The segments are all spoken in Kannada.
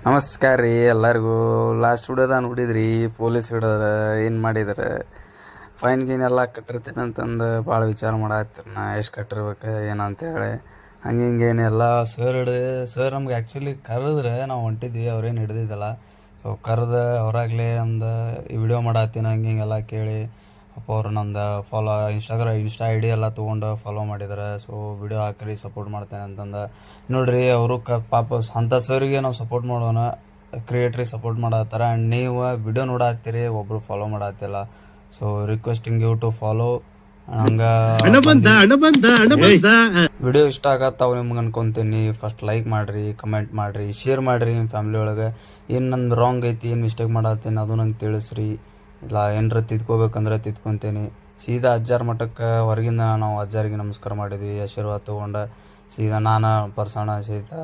ನಮಸ್ಕಾರ ರೀ ಎಲ್ಲರಿಗೂ. ಲಾಸ್ಟ್ ವಿಡಿಯೋದಾಗ ನೋಡಿದ್ರಿ ಪೊಲೀಸ್ ಹಿಡಿದ್ರೆ ಏನು ಮಾಡಿದಾರೆ, ಫೈನ್ ಗೀನ್ ಎಲ್ಲ ಕಟ್ಟಿರ್ತೀನಿ ಅಂತಂದು ಭಾಳ ವಿಚಾರ ಮಾಡತ್ತೀರಿ. ನಾ ಎಷ್ಟು ಕಟ್ಟಿರ್ಬೇಕು ಏನಂತೇಳಿ ಹಿಂಗೇನೆಲ್ಲ ಸರ್ ನಮ್ಗೆ ಆ್ಯಕ್ಚುಲಿ ಕರೆದ್ರೆ ನಾವು ಹೊಂಟಿದ್ವಿ, ಅವ್ರೇನು ಹಿಡ್ದಿದ್ದಲ್ಲ. ಸೊ ಕರೆದು ಅವರಾಗಲೇ ನಮ್ದು ಈ ವಿಡಿಯೋ ಮಾಡತ್ತೀನಿ ಹಿಂಗೆಲ್ಲ ಕೇಳಿ ಅಪ್ಪ ಅವ್ರು ನಂದು ಇನ್ಸ್ಟಾ ಐ ಡಿ ಎಲ್ಲ ತೊಗೊಂಡು ಫಾಲೋ ಮಾಡಿದ್ದಾರೆ. ಸೊ ವಿಡಿಯೋ ಹಾಕ್ರಿ ಸಪೋರ್ಟ್ ಮಾಡ್ತೇನೆ ಅಂತಂದು ನೋಡಿರಿ. ಅವರು ಪಾಪ ಅಂಥ ಸರ್ಗೆ ನಾವು ಸಪೋರ್ಟ್ ಮಾಡೋಣ, ಕ್ರಿಯೇಟ್ರಿಗೆ ಸಪೋರ್ಟ್ ಮಾಡತ್ತಾರ. ಆ್ಯಂಡ್ ನೀವು ವಿಡಿಯೋ ನೋಡತ್ತೀರಿ, ಒಬ್ಬರು ಫಾಲೋ ಮಾಡತ್ತಿಲ್ಲ. So requesting you to follow. ಹಂಗೆ ವಿಡಿಯೋ ಇಷ್ಟ ಆಗತ್ತಾವ ನಿಮ್ಗೆ ಅನ್ಕೊಂತೀನಿ. ಫಸ್ಟ್ ಲೈಕ್ ಮಾಡಿರಿ, ಕಮೆಂಟ್ ಮಾಡಿರಿ, ಶೇರ್ ಮಾಡಿರಿ ನಿಮ್ಮ ಫ್ಯಾಮ್ಲಿ ಒಳಗೆ. ಏನು ನಂದು ರಾಂಗ್ ಐತಿ, ಏನು ಮಿಸ್ಟೇಕ್ ಮಾಡತ್ತೀನಿ ಅದು ನಂಗೆ ತಿಳಿಸ್ರಿ. ಇಲ್ಲ ಏನರ ತಿದ್ಕೋಬೇಕಂದ್ರೆ ತಿದ್ಕೊತೀನಿ. ಸೀದಾ ಅಜ್ಜಾರ ಮಠಕ್ಕೆ ಹೊರಗಿಂದ ನಾವು ಅಜ್ಜಾರಿಗೆ ನಮಸ್ಕಾರ ಮಾಡಿದ್ವಿ, ಆಶೀರ್ವಾದ ತೊಗೊಂಡು ಸೀದಾ ನಾನು ಪರ್ಸಣ ಸೀದಾ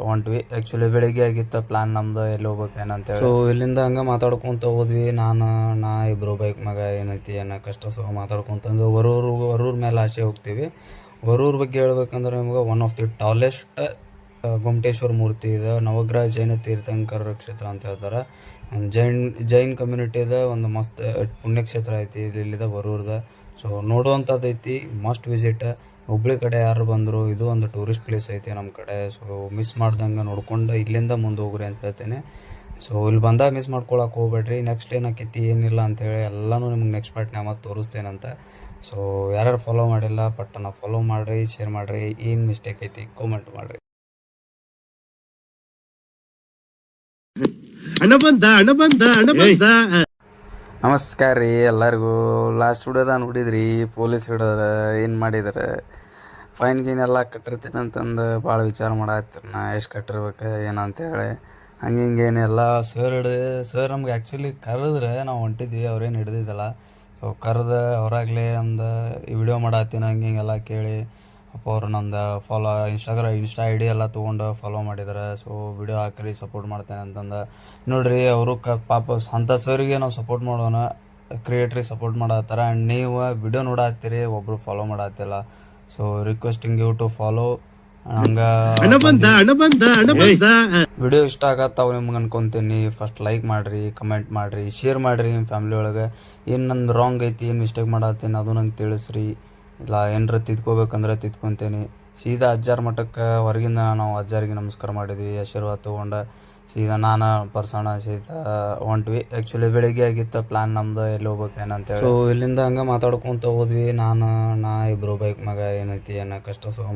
ಹೊಂಟ್ವಿ. ಆ್ಯಕ್ಚುಲಿ ಬೆಳಿಗ್ಗೆ ಆಗಿತ್ತು ಪ್ಲ್ಯಾನ್ ನಮ್ದು, ಎಲ್ಲಿ ಹೋಗ್ಬೇಕು ಏನಂತೇಳಿ. ಸೊ ಇಲ್ಲಿಂದ ಹಂಗೆ ಮಾತಾಡ್ಕೊತ ಹೋದ್ವಿ. ನಾ ಇಬ್ಬರು ಬೈಕ್ ಮ್ಯಾಗ ಏನೈತಿ ಏನೋ ಕಷ್ಟ ಸುಖ ಮಾತಾಡ್ಕೊತ ಹಂಗೆ ವರೂರ್ ಮೇಲೆ ಆಸೆ ಹೋಗ್ತೀವಿ. ವರೂರ್ ಬಗ್ಗೆ ಹೇಳ್ಬೇಕಂದ್ರೆ ನಿಮ್ಗೆ one of the tallest Gommateshwara ಮೂರ್ತಿ ಇದೆ. ನವಗ್ರಹ ಜೈನ ತೀರ್ಥಂಕರ ಕ್ಷೇತ್ರ ಅಂತ ಹೇಳ್ತಾರೆ. ಜೈನ್ ಕಮ್ಯುನಿಟಿದ ಒಂದು ಮಸ್ತ್ ಪುಣ್ಯಕ್ಷೇತ್ರ ಐತಿ ಇಲ್ಲಿದೆ ವರೂರ್ದ. ಸೊ ನೋಡುವಂಥದ್ದು ಐತಿ, ಮಸ್ಟ್ ವಿಸಿಟ್. ಹುಬ್ಳಿ ಕಡೆ ಯಾರು ಬಂದರು, ಇದು ಒಂದು ಟೂರಿಸ್ಟ್ ಪ್ಲೇಸ್ ಐತಿ ನಮ್ಮ ಕಡೆ. ಸೊ ಮಿಸ್ ಮಾಡ್ದಂಗೆ ನೋಡ್ಕೊಂಡು ಇಲ್ಲಿಂದ ಮುಂದೆ ಹೋಗ್ರಿ ಅಂತ ಹೇಳ್ತೇನೆ. ಸೊ ಇಲ್ಲಿ ಬಂದಾಗ ಮಿಸ್ ಮಾಡ್ಕೊಳಕ್ಕೆ ಹೋಗ್ಬೇಡ್ರಿ. ನೆಕ್ಸ್ಟ್ ಏನಾಕೈತಿ ಏನಿಲ್ಲ ಅಂಥೇಳಿ ಎಲ್ಲನೂ ನಿಮ್ಗೆ ನೆಕ್ಸ್ಟ್ ಪಾರ್ಟ್ನ್ಯಾಗ ಮತ್ತೆ ತೋರಿಸ್ತೇನಂತ. ಸೊ ಯಾರ್ಯಾರು ಫಾಲೋ ಮಾಡಿಲ್ಲ ಪಟ್ಟನ ಫಾಲೋ ಮಾಡಿರಿ, ಶೇರ್ ಮಾಡಿರಿ. ಏನು ಮಿಸ್ಟೇಕ್ ಐತಿ ಕಾಮೆಂಟ್ ಮಾಡಿರಿ. ನಮಸ್ಕಾರ ರೀ ಎಲ್ಲರಿಗೂ. ಲಾಸ್ಟ್ ವಿಡಿಯೋದಾಗ ನೋಡಿದ್ರಿ ಪೊಲೀಸ್ ಹಿಡಿದ್ರೆ ಏನು ಮಾಡಿದಾರೆ, ಫೈನ್ ಗೀನ್ ಎಲ್ಲ ಕಟ್ಟಿರ್ತೀನಿ ಅಂತಂದು ಭಾಳ ವಿಚಾರ ಮಾಡತ್ತೀರಿ. ನಾ ಎಷ್ಟು ಕಟ್ಟಿರ್ಬೇಕು ಏನಂತೇಳಿ ಹಿಂಗೇನೆಲ್ಲ ಸರ್ ನಮ್ಗೆ ಆ್ಯಕ್ಚುಲಿ ಕರೆದ್ರೆ ನಾವು ಹೊಂಟಿದ್ವಿ, ಅವ್ರೇನು ಹಿಡ್ದಿದ್ದಲ್ಲ. ಸೊ ಕರೆದು ಅವರಾಗಲೇ ನಮ್ದು ಈ ವಿಡಿಯೋ ಮಾಡತ್ತೀನಿ ಹಿಂಗೆಲ್ಲ ಕೇಳಿ ಅಪ್ಪ ಅವ್ರು ನಂದು ಇನ್ಸ್ಟಾ ಐ ಡಿ ಎಲ್ಲ ತೊಗೊಂಡು ಫಾಲೋ ಮಾಡಿದ್ದಾರೆ. ಸೊ ವಿಡಿಯೋ ಹಾಕ್ರಿ ಸಪೋರ್ಟ್ ಮಾಡ್ತೇನೆ ಅಂತಂದು ನೋಡಿರಿ. ಅವರು ಪಾಪ ಅಂಥ ಸರ್ಗೆ ನಾವು ಸಪೋರ್ಟ್ ಮಾಡೋಣ, ಕ್ರಿಯೇಟ್ರಿಗೆ ಸಪೋರ್ಟ್ ಮಾಡತ್ತಾರ. ಆ್ಯಂಡ್ ನೀವು ವಿಡಿಯೋ ನೋಡತ್ತೀರಿ, ಒಬ್ಬರು ಫಾಲೋ ಮಾಡತ್ತಿಲ್ಲ. So requesting you to follow. ಹಂಗೆ ವಿಡಿಯೋ ಇಷ್ಟ ಆಗತ್ತಾವ ನಿಮ್ಗೆ ಅನ್ಕೊಂತೀನಿ. ಫಸ್ಟ್ ಲೈಕ್ ಮಾಡಿರಿ, ಕಮೆಂಟ್ ಮಾಡಿರಿ, ಶೇರ್ ಮಾಡಿರಿ ನಿಮ್ಮ ಫ್ಯಾಮ್ಲಿ ಒಳಗೆ. ಏನು ನಂದು ರಾಂಗ್ ಐತಿ, ಏನು ಮಿಸ್ಟೇಕ್ ಮಾಡತ್ತೀನಿ ಅದು ನಂಗೆ ತಿಳಿಸ್ರಿ. ಇಲ್ಲ ಏನರ ತಿದ್ಕೋಬೇಕಂದ್ರೆ ತಿದ್ಕೊತೀನಿ. ಸೀದಾ ಅಜ್ಜಾರ ಮಠಕ್ಕೆ ಹೊರಗಿಂದ ನಾವು ಅಜ್ಜಾರಿಗೆ ನಮಸ್ಕಾರ ಮಾಡಿದ್ವಿ, ಆಶೀರ್ವಾದ ತೊಗೊಂಡು ಸೀದಾ ನಾನು ಪರ್ಸಣ ಸೀದಾ ಹೊಂಟ್ವಿ. ಆ್ಯಕ್ಚುಲಿ ಬೆಳಿಗ್ಗೆ ಆಗಿತ್ತು ಪ್ಲ್ಯಾನ್ ನಮ್ದು, ಎಲ್ಲಿ ಹೋಗ್ಬೇಕು ಏನಂತೇಳಿ. ಸೊ ಇಲ್ಲಿಂದ ಹಂಗೆ ಮಾತಾಡ್ಕೊತ ಹೋದ್ವಿ. ನಾ ಇಬ್ಬರು ಬೈಕ್ ಮ್ಯಾಗ ಏನೈತಿ ಏನೋ ಕಷ್ಟ ಸುಖ